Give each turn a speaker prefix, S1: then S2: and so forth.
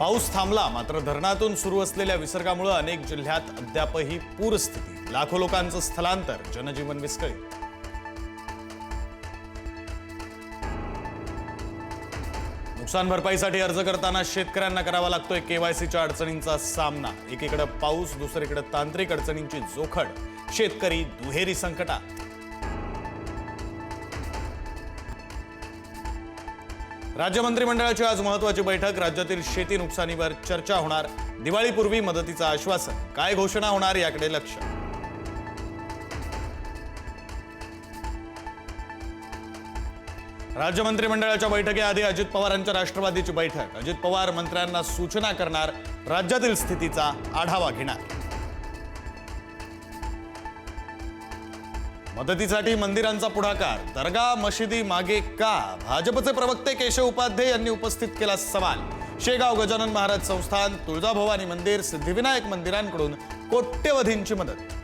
S1: पाऊस थांबला, मात्र धरणातून सुरू असलेल्या विसर्गामुळे अनेक जिल्ह्यात अद्यापही पूरस्थिती. लाखो लोकांचं स्थलांतर, जनजीवन विस्कळीत. नुकसान भरपाईसाठी अर्ज करताना शेतकऱ्यांना करावा लागतोय केवायसीच्या अडचणींचा सामना. एकीकडे पाऊस, दुसरीकडे तांत्रिक अडचणींची जोखड. शेतकरी दुहेरी संकटात. राज्य मंत्रिमंडळाची आज महत्त्वाची बैठक. राज्यातील शेती नुकसानीवर चर्चा होणार. दिवाळीपूर्वी मदतीचं आश्वासन. काय घोषणा होणार याकडे लक्ष. राज्य मंत्रिमंडळाच्या बैठकीआधी अजित पवारांच्या राष्ट्रवादीची बैठक. अजित पवार मंत्र्यांना सूचना करणार. राज्यातील स्थितीचा आढावा घेणार. मदतीसाठी मंदिरांचा पुढाकार. दर्गा मशिदी मागे का? भाजपचे प्रवक्ते केशव उपाध्ये यांनी उपस्थित केला सवाल. शेगाव गजानन महाराज संस्थान, तुळजाभवानी मंदिर, सिद्धिविनायक मंदिरांकडून कोट्यवधींची मदत.